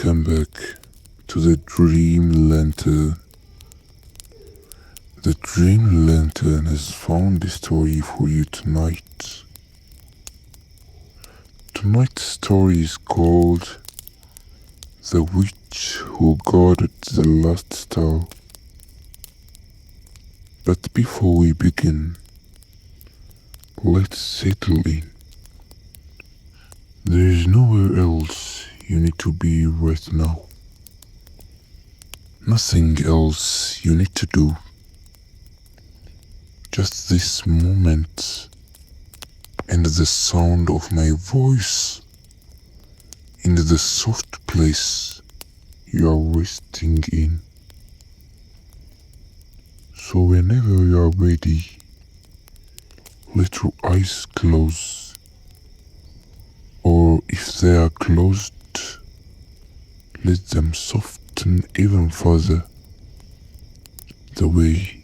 Welcome back to the Dream Lantern. The Dream Lantern has found a story for you tonight. Tonight's story is called The Witch Who Guarded the Last Star. But before we begin, let's settle in. There is nowhere else you need to be right now. Nothing else you need to do. Just this moment and the sound of my voice in the soft place you are resting in. So whenever you are ready, let your eyes close, or if they are closed, let them soften even further, the way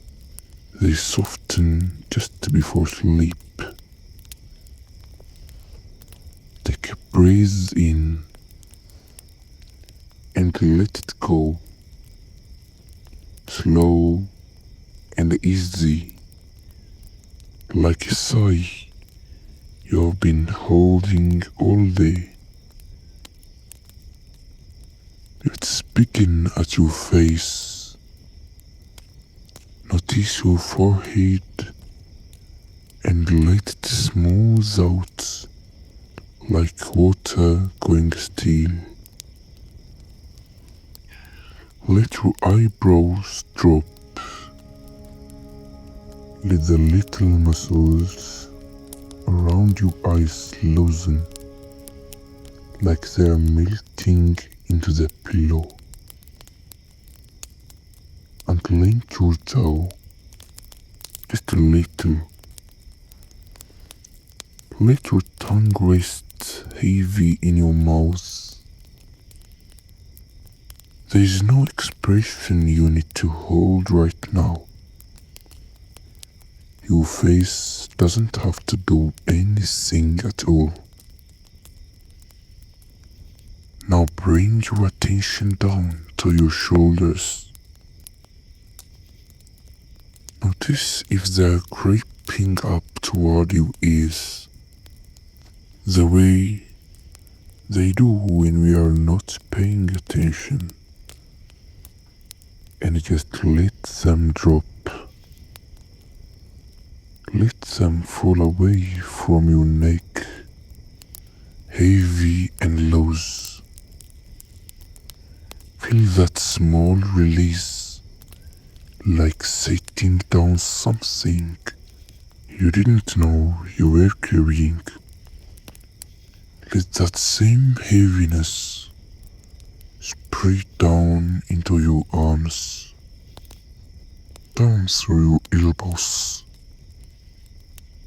they soften just before sleep. Take a breath in and let it go, slow and easy, like a sigh you've been holding all day. Let's begin at your face. Notice your forehead and let it smooth out like water going still. Let your eyebrows drop. Let the little muscles around your eyes loosen, like they are melting into the pillow. Unclench your jaw just a little. Let your tongue rest heavy in your mouth. There is no expression you need to hold right now. Your face doesn't have to do anything at all. Now bring your attention down to your shoulders. Notice if they are creeping up toward your ears, the way they do when we are not paying attention, and just let them drop. Let them fall away from your neck, heavy and loose. Feel that small release, like setting down something you didn't know you were carrying. Let that same heaviness spread down into your arms, down through your elbows,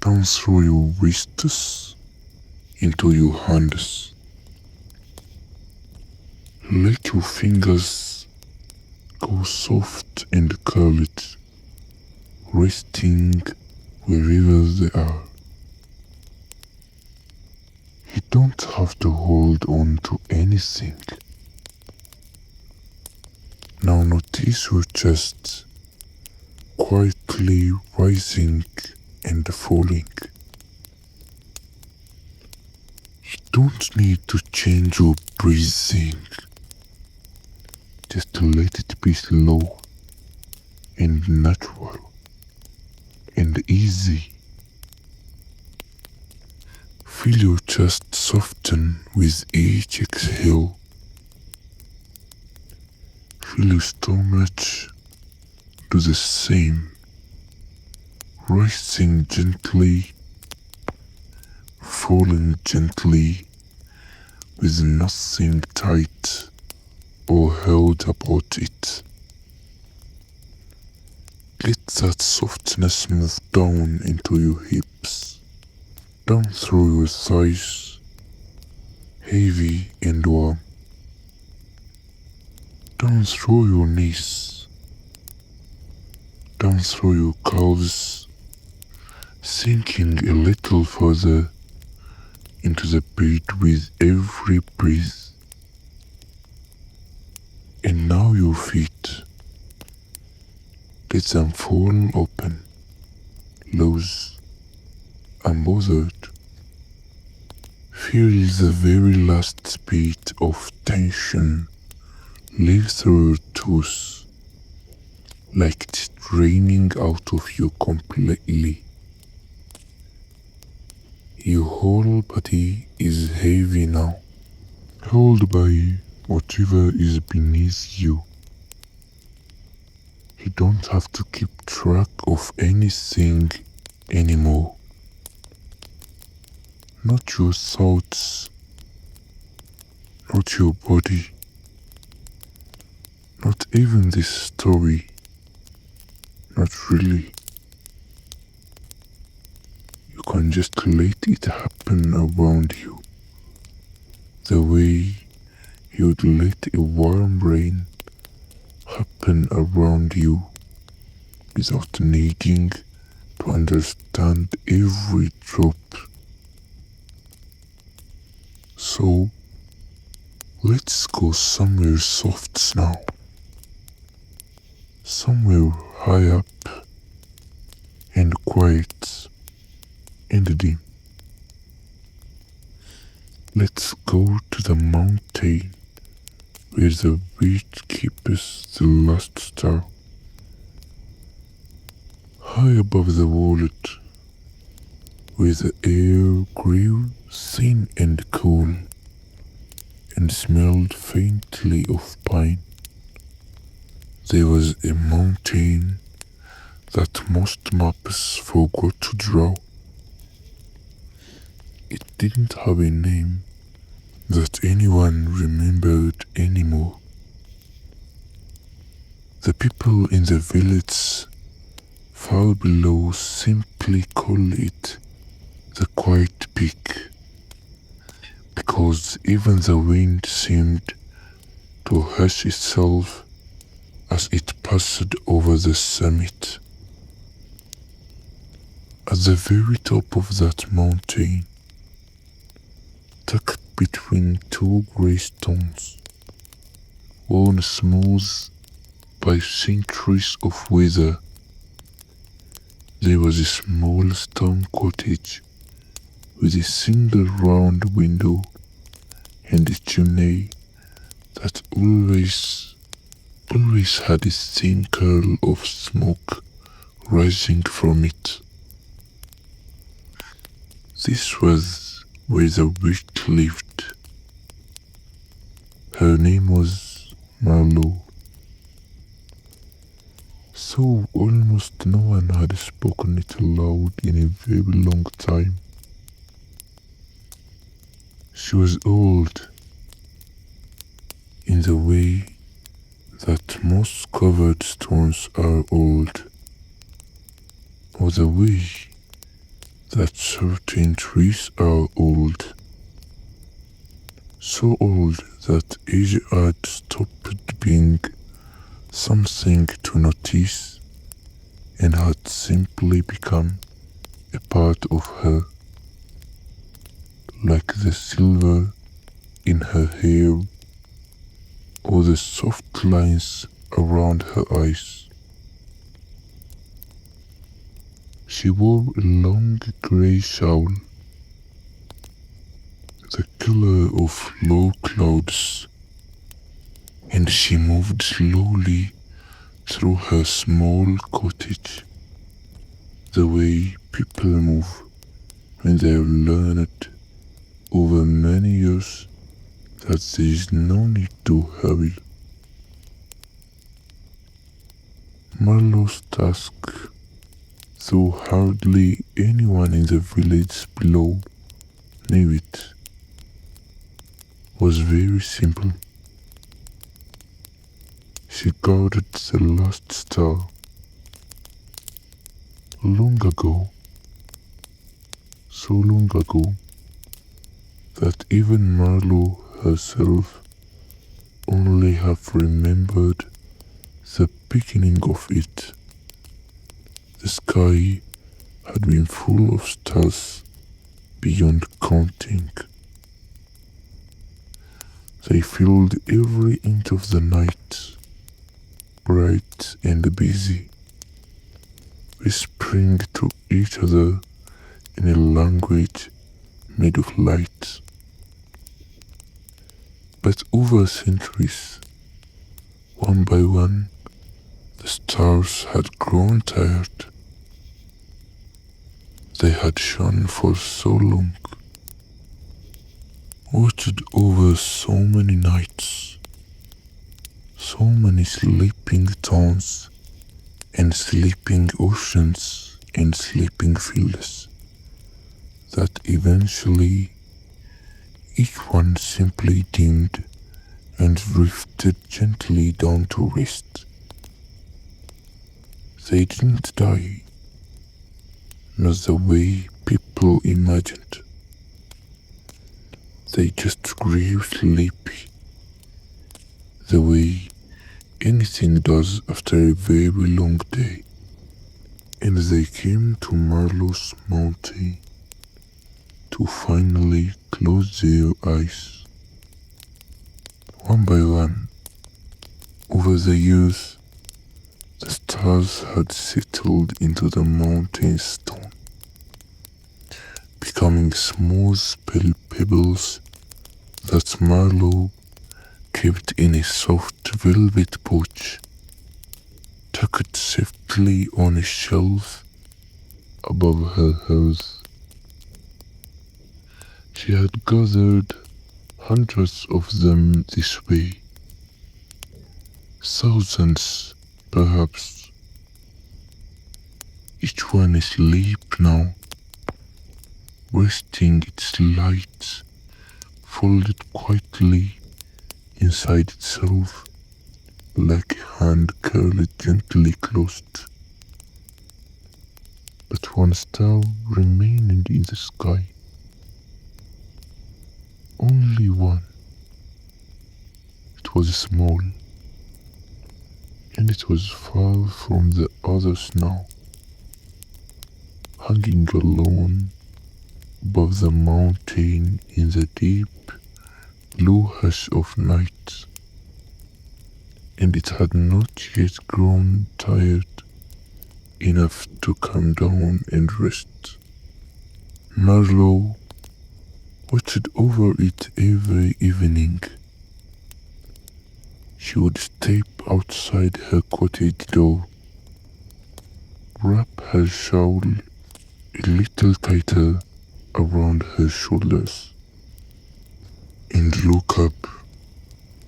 down through your wrists, into your hands. Let your fingers go soft and curled, resting wherever they are. You don't have to hold on to anything. Now notice your chest quietly rising and falling. You don't need to change your breathing. Just let it be slow and natural and easy. Feel your chest soften with each exhale. Feel your stomach do the same, rising gently, falling gently, with nothing tight or held about it. Let that softness move down into your hips, down through your thighs, heavy and warm, down through your knees, down through your calves, sinking a little further into the bed with every breath. And now your feet, let them fall open, loose, unbothered. Feel the very last beat of tension leave through your toes, like it's draining out of you completely. Your whole body is heavy now, held by whatever is beneath you. You don't have to keep track of anything anymore. Not your thoughts, not your body, not even this story. Not really. You can just let it happen around you, the way you'd let a warm rain happen around you without needing to understand every drop. So, let's go somewhere soft now. Somewhere high up and quiet and dim. Let's go to the mountain where the beach keeps the last star. High above the world, where the air grew thin and cool and smelled faintly of pine. There was a mountain that most maps forgot to draw. It didn't have a name that anyone remembered anymore. The people in the village far below simply call it the Quiet Peak, because even the wind seemed to hush itself as it passed over the summit. At the very top of that mountain, tucked between two grey stones, worn smooth by centuries of weather, there was a small stone cottage with a single round window and a chimney that always had a thin curl of smoke rising from it. This was where the witch lived. Her name was Marlow. So almost no one had spoken it aloud in a very long time. She was old, in the way that most covered stones are old, or the way that certain trees are old. So old that age had stopped being something to notice and had simply become a part of her, like the silver in her hair or the soft lines around her eyes. She wore a long grey shawl, the color of low clouds, and she moved slowly through her small cottage, the way people move when they have learned over many years that there is no need to hurry. Marlow's task, though hardly anyone in the village below knew it, was very simple. She guarded the last star. Long ago, so long ago, that even Marlow herself only have remembered the beginning of it. The sky had been full of stars beyond counting. They filled every inch of the night, bright and busy, whispering to each other in a language made of light. But over centuries, one by one, the stars had grown tired. They had shone for so long, watched over so many nights, so many sleeping towns, and sleeping oceans and sleeping fields, that eventually each one simply dimmed and drifted gently down to rest. They didn't die, not the way people imagined. They just grew sleepy, the way anything does after a very long day. And they came to Marlow's mountain to finally close their eyes. One by one, over the years, the stars had settled into the mountain stone, becoming smooth pebbles that Marlow kept in a soft velvet pouch, tucked safely on a shelf above her house. She had gathered hundreds of them this way, thousands perhaps, each one asleep now, resting its light folded quietly inside itself, like a hand curled gently closed. But one star remained in the sky. Only one. It was small, and it was far from the others now, hanging alone above the mountain in the deep blue hush of night. And it had not yet grown tired enough to come down and rest. Marlow watched over it every evening. She would step outside her cottage door, wrap her shawl a little tighter around her shoulders, and look up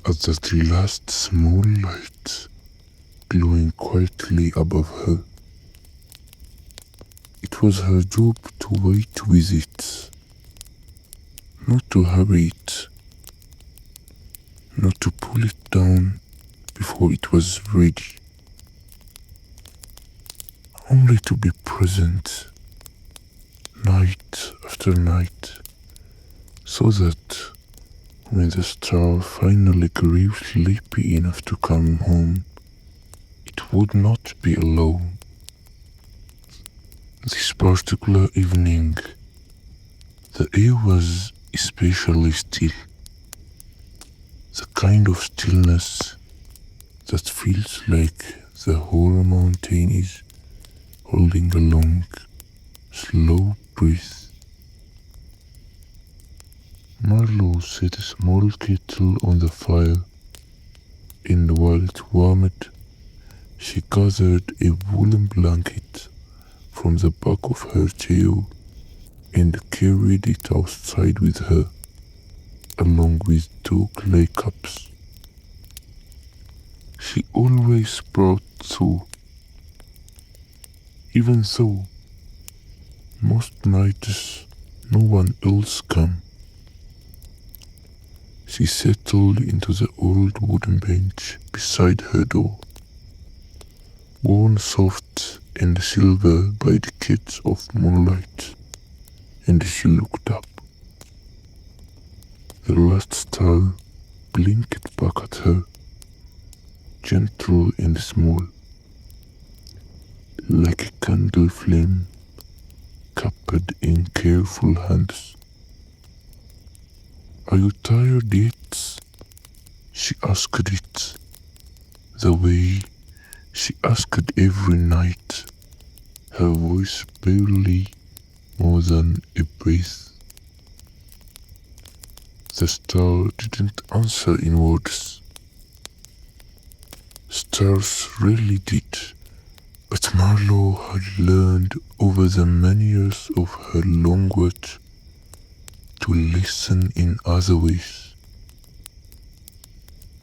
at that last small light glowing quietly above her. It was her job to wait with it, not to hurry it, not to pull it down before it was ready, only to be present night after night, so that when the star finally grew sleepy enough to come home, it would not be alone. This particular evening, the air was especially still, the kind of stillness that feels like the whole mountain is holding a long, slow breath. Marlow set a small kettle on the fire, and while it warmed, she gathered a woolen blanket from the back of her chair and carried it outside with her, along with 2 clay cups. She always brought 2, even though most nights no one else came. She settled into the old wooden bench beside her door, worn soft and silver by decades of moonlight, and she looked up. The last star blinked back at her, gentle and small, like a candle flame cupped in careful hands. "Are you tired yet?" She asked it the way she asked every night, her voice barely more than a breath. The star didn't answer in words. Stars really did, but Marlow had learned over the many years of her long watch to listen in other ways.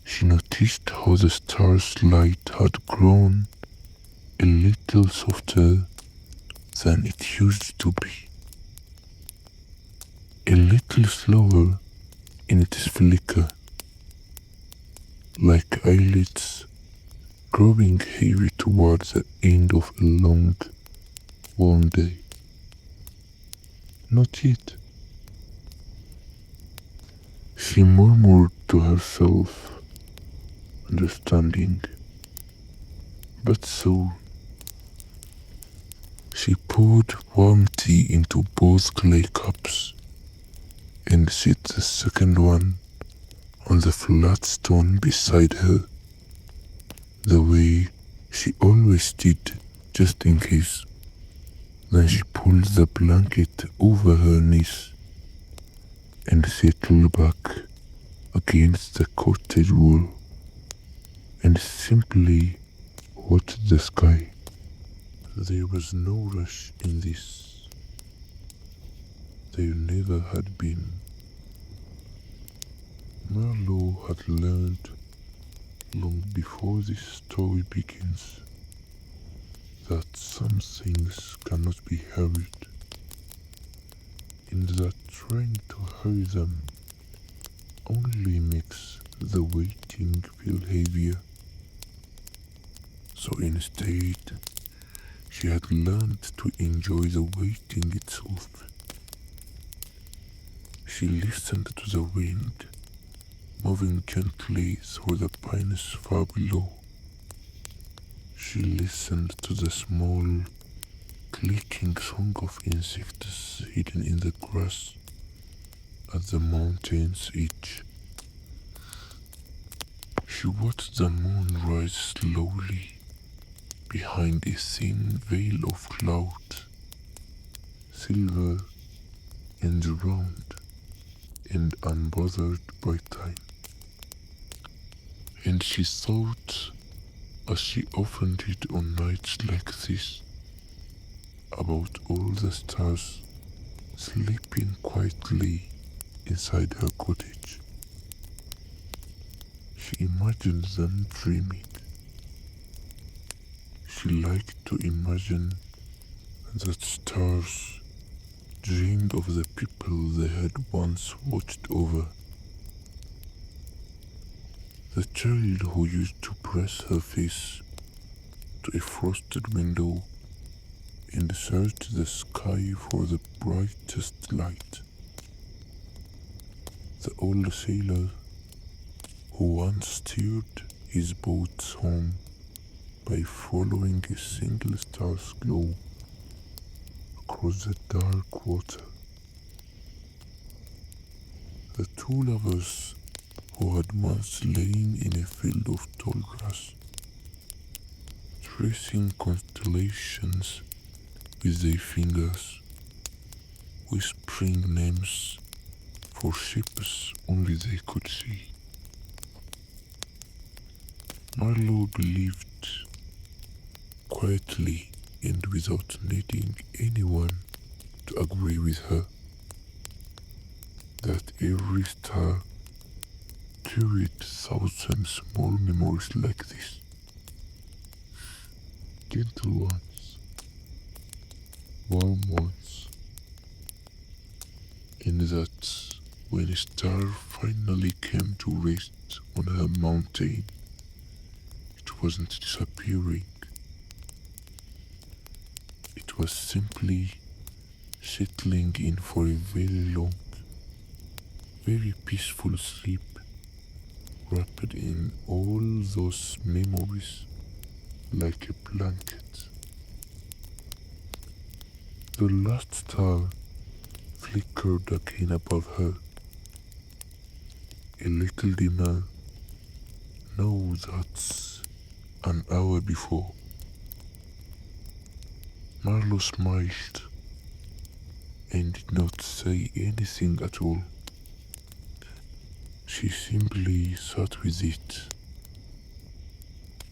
She noticed how the star's light had grown a little softer than it used to be, a little slower in its flicker, like eyelids growing heavy toward the end of a long, warm day. Not yet, she murmured to herself, understanding. But soon, she poured warm tea into both clay cups and set the second one on the flat stone beside her, the way she always did, just in case. Then she pulled the blanket over her knees and settled back against the cottage wall and simply watched the sky. There was no rush in this. There never had been. Marlow had learned long before this story begins that some things cannot be hurried, and that trying to hurry them only makes the waiting feel heavier. So instead, she had learned to enjoy the waiting itself. She listened to the wind moving gently through the pines far below. She listened to the small, clicking song of insects hidden in the grass at the mountain's edge. She watched the moon rise slowly behind a thin veil of cloud, silver and round and unbothered by time. And she thought, as she often did on nights like this, about all the stars sleeping quietly inside her cottage. She imagined them dreaming. She liked to imagine that stars dreamed of the people they had once watched over. The child who used to press her face to a frosted window and search the sky for the brightest light. The old sailor who once steered his boats home by following a single star's glow across the dark water. The two lovers who had once lain in a field of tall grass, tracing constellations with their fingers, whispering names for ships only they could see. Marlow believed, quietly and without needing anyone to agree with her, that every star carried thousand small memories like this. Gentle ones, warm ones, and that when a star finally came to rest on her mountain, it wasn't disappearing. It was simply settling in for a very long, very peaceful sleep, wrapped in all those memories like a blanket. The last star flickered again above her, a little dimmer No, that's an hour before. Marlow smiled and did not say anything at all. She simply sat with it.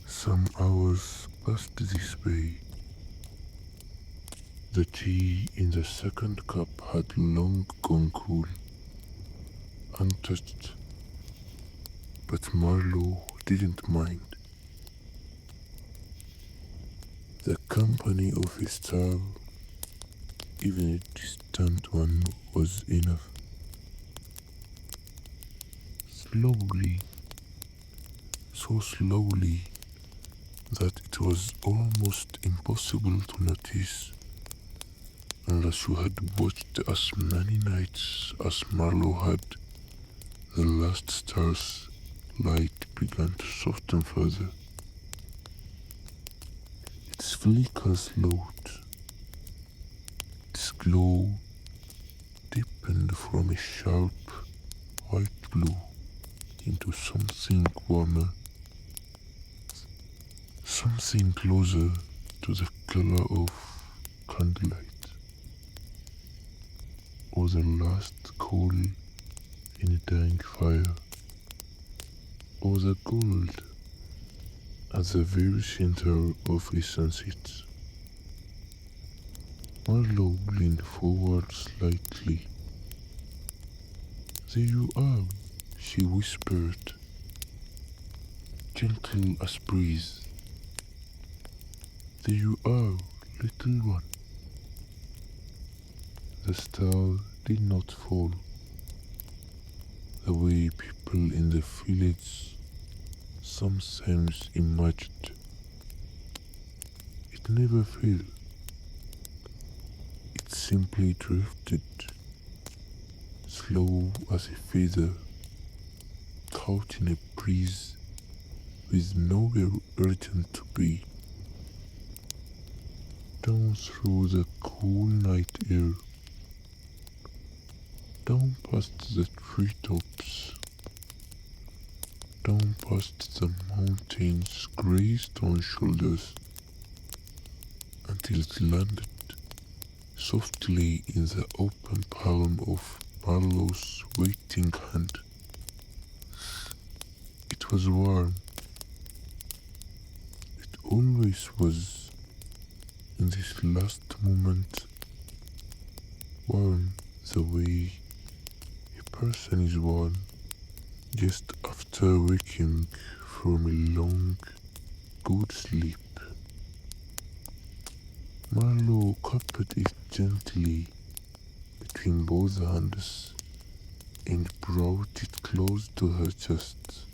Some hours passed this way. The tea in the second cup had long gone cool, untouched, but Marlow didn't mind. The company of a star, even a distant one, was enough. Slowly, so slowly that it was almost impossible to notice unless you had watched as many nights as Marlow had. The last star's light began to soften further. Its flicker slowed. Its glow deepened from a sharp white blue into something warmer, something closer to the color of candlelight, or the last coal in a dying fire, or the gold at the very center of a sunset. Marlow leaned forward slightly. "There you are," she whispered, gentle as breeze. "There you are, little one." The star did not fall, the way people in the village sometimes imagined. It never fell. It simply drifted, slow as a feather, caught in a breeze with nowhere urgent to be, down through the cool night air, down past the treetops, down past the mountain's grey stone shoulders, until it landed softly in the open palm of Marlow's waiting hand. It was warm. It always was in this last moment, warm the way a person is warm just after waking from a long, good sleep. Marlow cupped it gently between both hands and brought it close to her chest.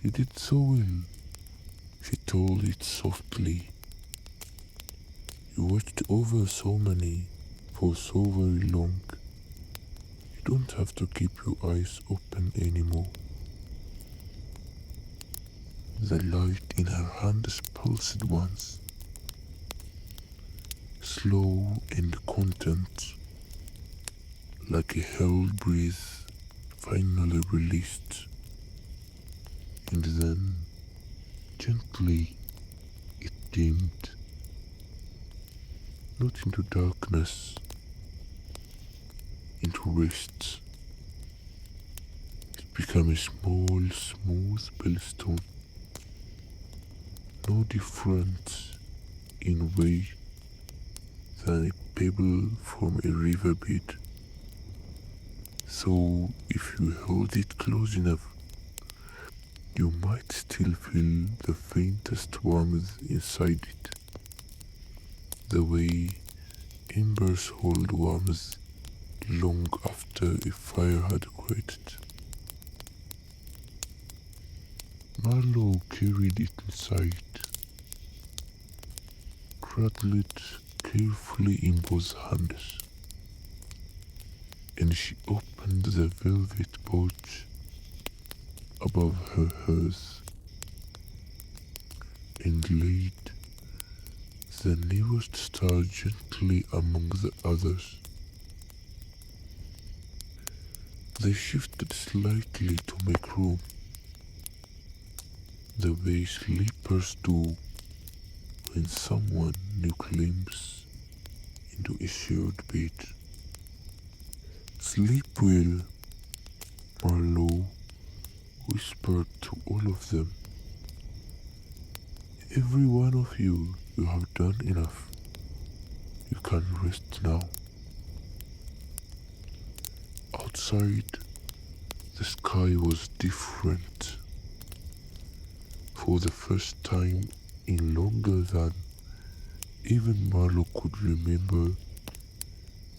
"You did so well," she told it softly. "You watched over so many for so very long. You don't have to keep your eyes open anymore." The light in her hands pulsed once, slow and content, like a held breath finally released, and then gently it dimmed, not into darkness, into rest. It became a small, smooth bellstone, no different in weight than a pebble from a riverbed. So if you hold it close enough, you might still feel the faintest warmth inside it, the way embers hold warmth long after a fire had quieted. Marlow carried it inside, cradled it carefully in both hands, and she opened the velvet pouch above her hearth and laid the nearest star gently among the others. They shifted slightly to make room, the way sleepers do when someone new climbs into a shared bed. Sleep well, Marlow whispered to all of them. Every one of you have done enough. You can rest now. Outside, the sky was different. For the first time in longer than even Marlow could remember,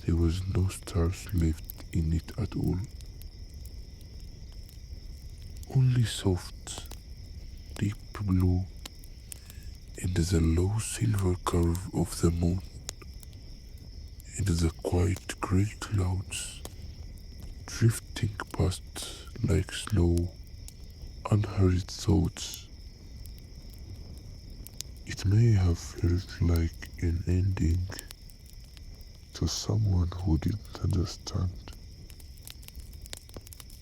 there was no stars left in it at all. Only soft, deep blue and the low silver curve of the moon and the quiet grey clouds drifting past like slow, unhurried thoughts. It may have felt like an ending to someone who didn't understand,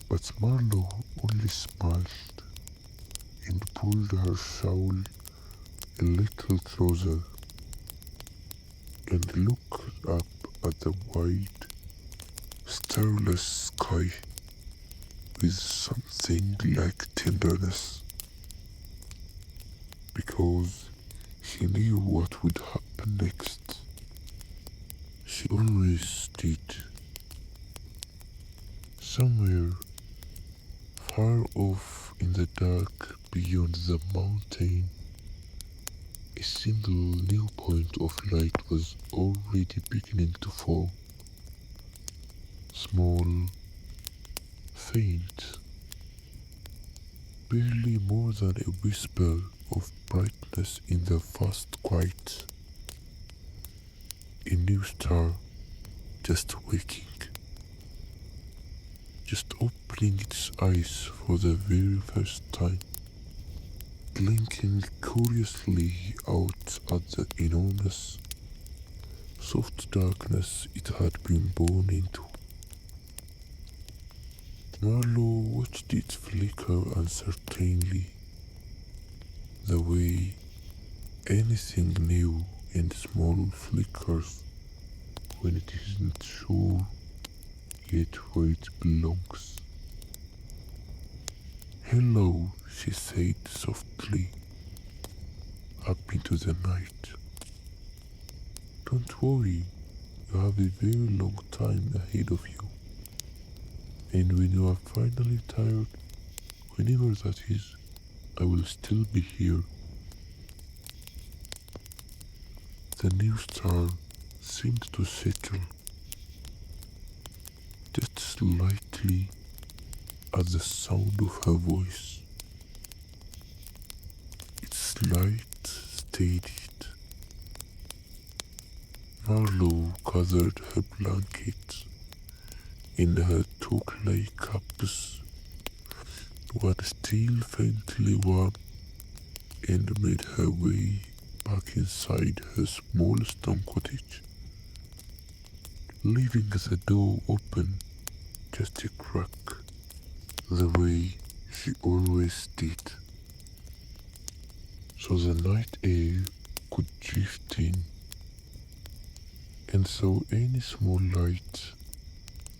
but Marlow only smiled and pulled her shawl a little closer and looked up at the wide, starless sky with something like tenderness, because he knew what would happen next. She always did. Somewhere far off in the dark beyond the mountain, a single new point of light was already beginning to fall. Small, faint, barely more than a whisper of brightness in the vast quiet. A new star just waking, just opening its eyes for the very first time, blinking curiously out at the enormous, soft darkness it had been born into. Marlow watched it flicker uncertainly, the way anything new and small flickers when it isn't sure yet where it belongs. "Hello," she said softly, up into the night. "Don't worry, you have a very long time ahead of you. And when you are finally tired, whenever that is, I will still be here." The new star seemed to settle just slightly at the sound of her voice. Its light steadied. Marlow gathered her blankets in her two clay cups, one still faintly warm, and made her way back inside her small stone cottage, leaving the door open just a crack, the way she always did, so the night air could drift in, and so any small light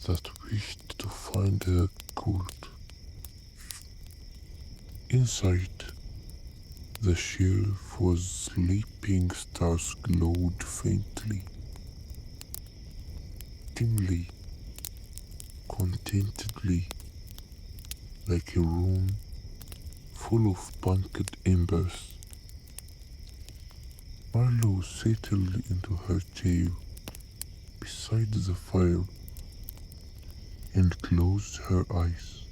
that wished to find her could. Inside, the sheriff was sleeping. Stars glowed faintly, dimly, contentedly, like a room full of banked embers. Marlow settled into her chair beside the fire and closed her eyes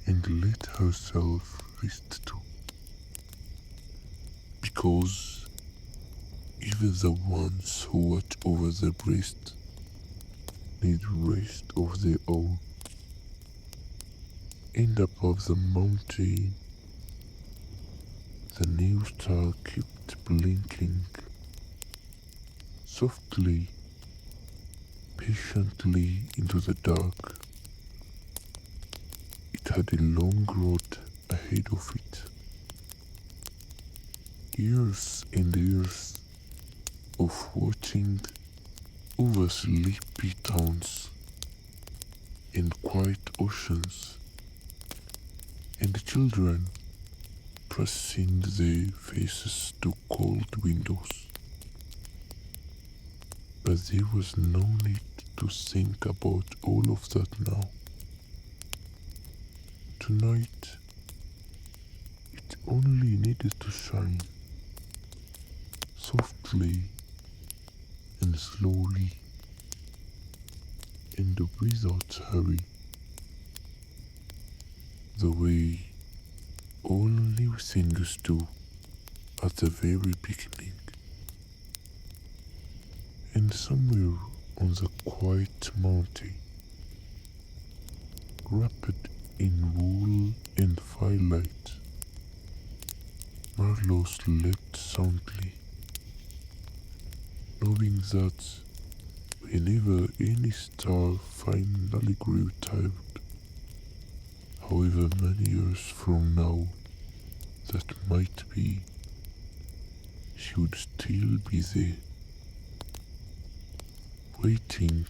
and let herself rest too, because even the ones who watch over the breast need rest of their own. And above the mountain, the new star kept blinking, softly, patiently into the dark. It had a long road ahead ahead of it. Years and years of watching over sleepy towns and quiet oceans, and children pressing their faces to cold windows. But there was no need to think about all of that now. Tonight, it only needed to shine, softly and slowly, and without hurry, the way all new things do at the very beginning. And somewhere on the quiet mountain, wrapped in wool and firelight, Marlow slept soundly, knowing that whenever any star finally grew tired, however many years from now that might be, she would still be there, waiting,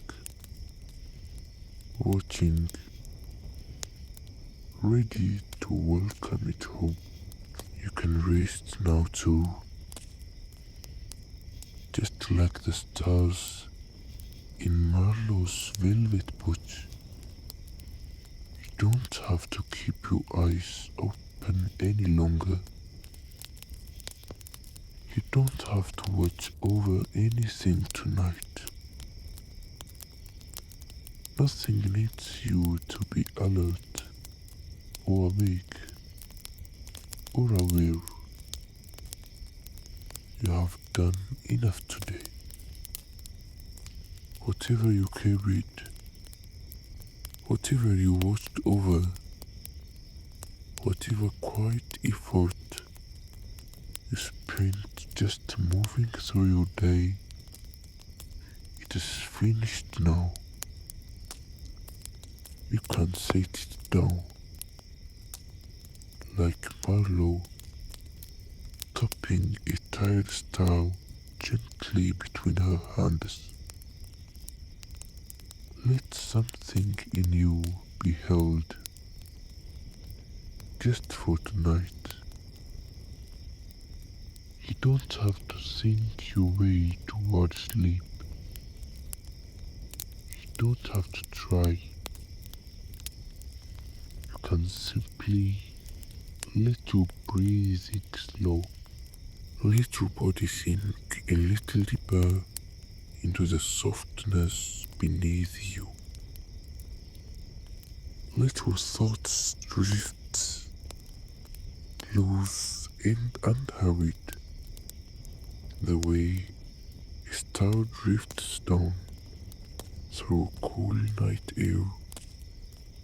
watching, ready to welcome it home. You can rest now too, just like the stars in Marlow's velvet boat. You don't have to keep your eyes open any longer. You don't have to watch over anything tonight. Nothing needs you to be alert or awake or aware. You have done enough today. Whatever you carried, whatever you watched over, whatever quiet effort you spent just moving through your day, it is finished now. You can set it down, like Marlow tapping a tired star gently between her hands. Let something in you be held, just for tonight. You don't have to think your way toward sleep. You don't have to try. You can simply let your breathing slow. Let your body sink a little deeper into the softness beneath you. Let your thoughts drift loose and unhurried, the way a star drifts down through cool night air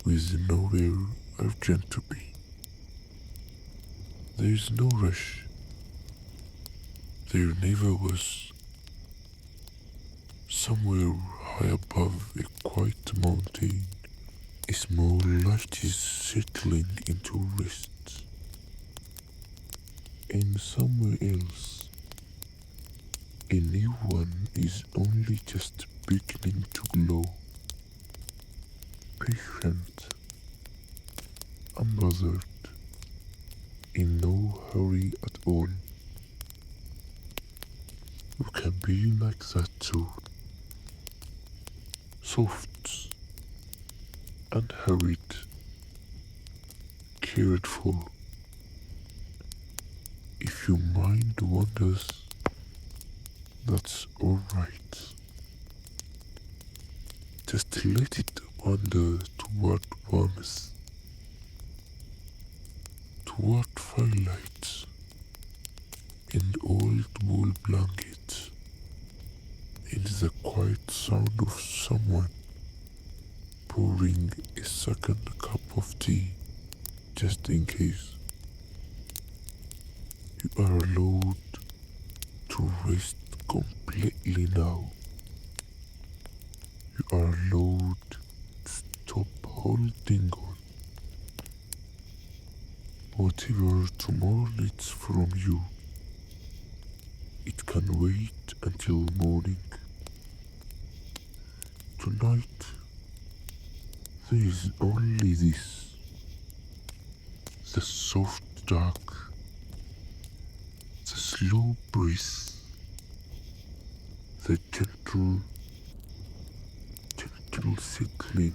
with nowhere urgent to be. There is no rush. There never was. Somewhere high above a quiet mountain, a small light is settling into rest. And somewhere else, a new one is only just beginning to glow. Patient, unbothered, in no hurry at all. You can be like that too. Soft, unhurried, cared for. If your mind wanders, that's alright. Just let it wander toward warmth, toward firelight, and old wool blankets, and the quiet sound of someone pouring a second cup of tea, just in case. You are allowed to rest completely now. You are allowed to stop holding on. tomorrow it's from you. It can wait until morning. Tonight, there is only this. The soft dark, the slow breeze, the gentle settling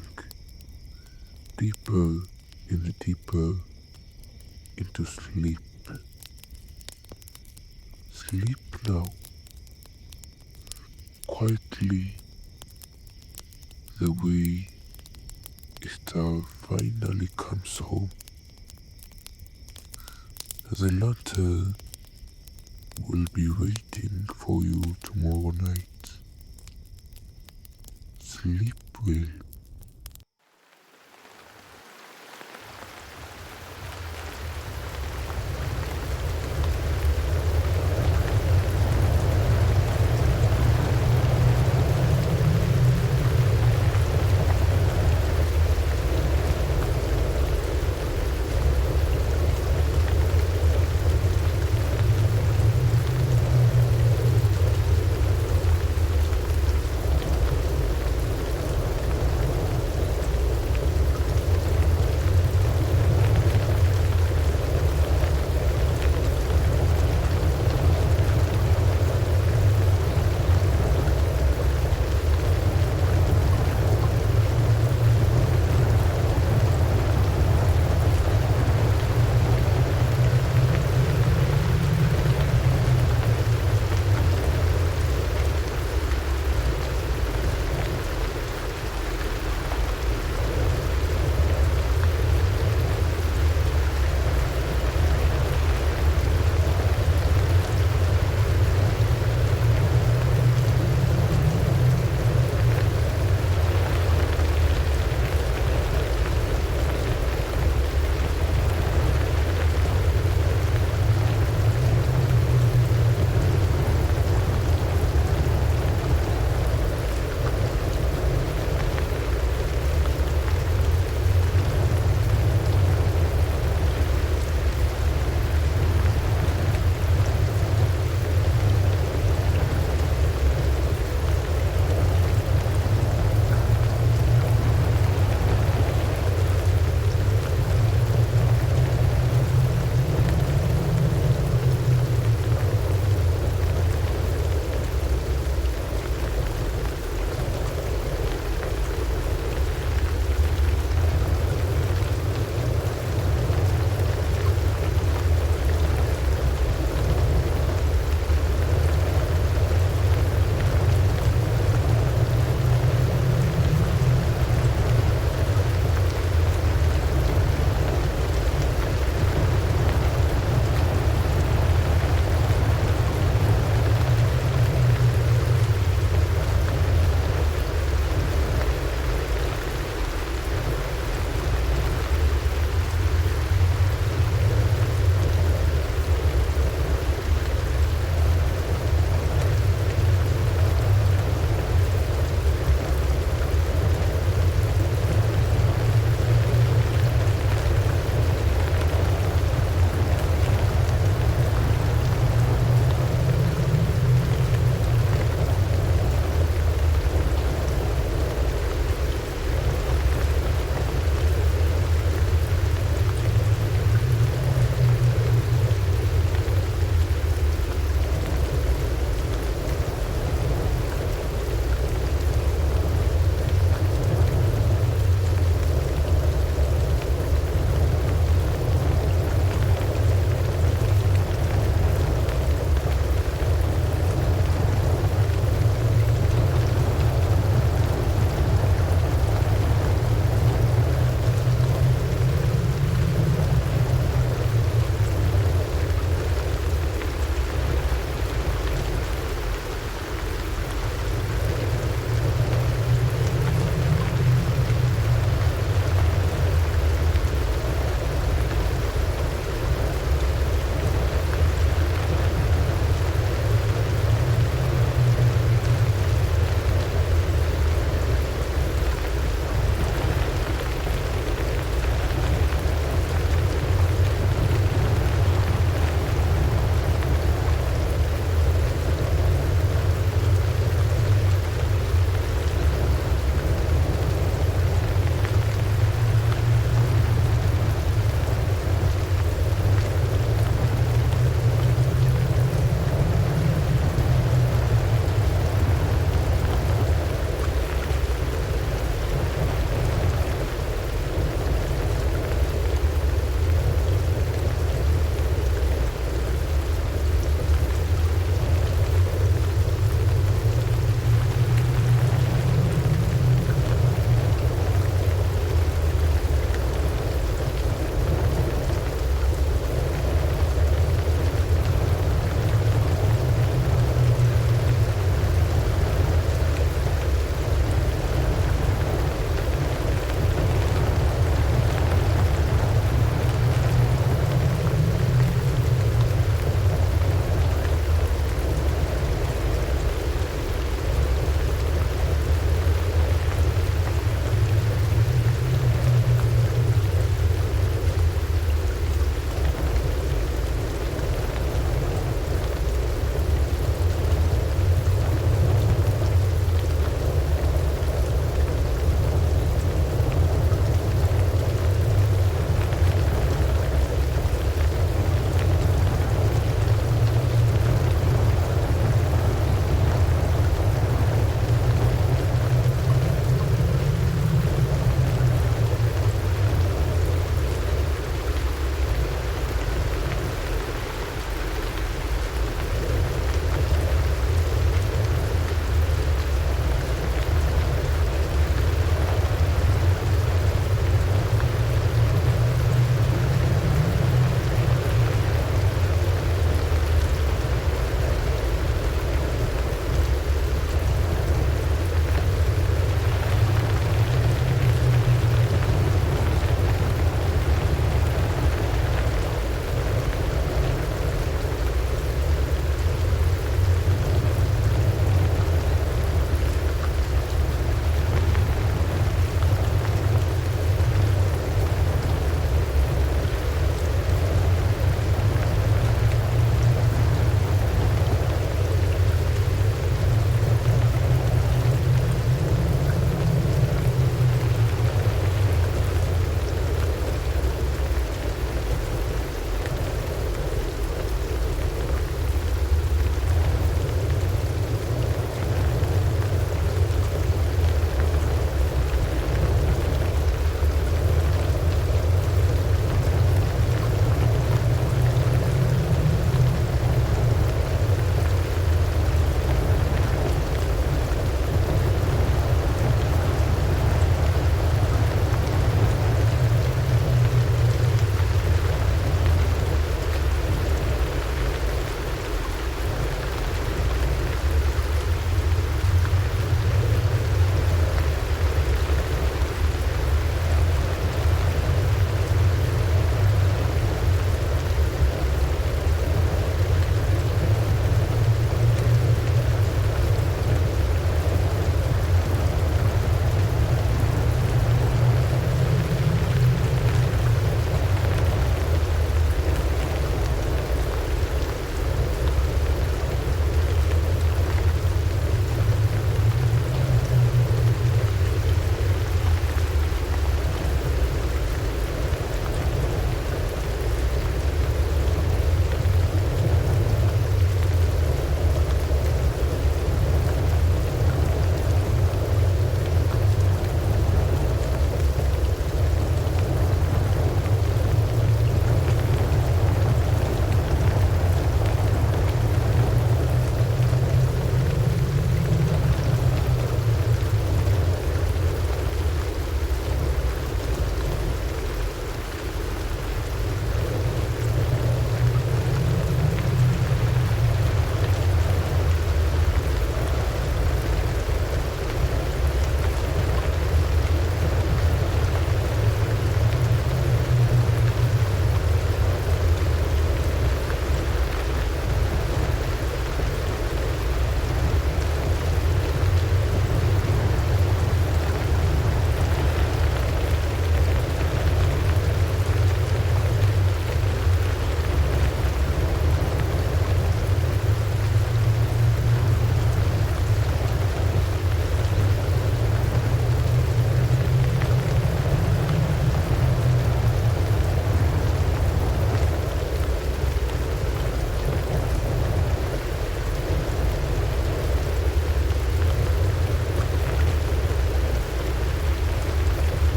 deeper and deeper into sleep. Sleep now, quietly, the way a star finally comes home. The lantern will be waiting for you tomorrow night. Sleep well.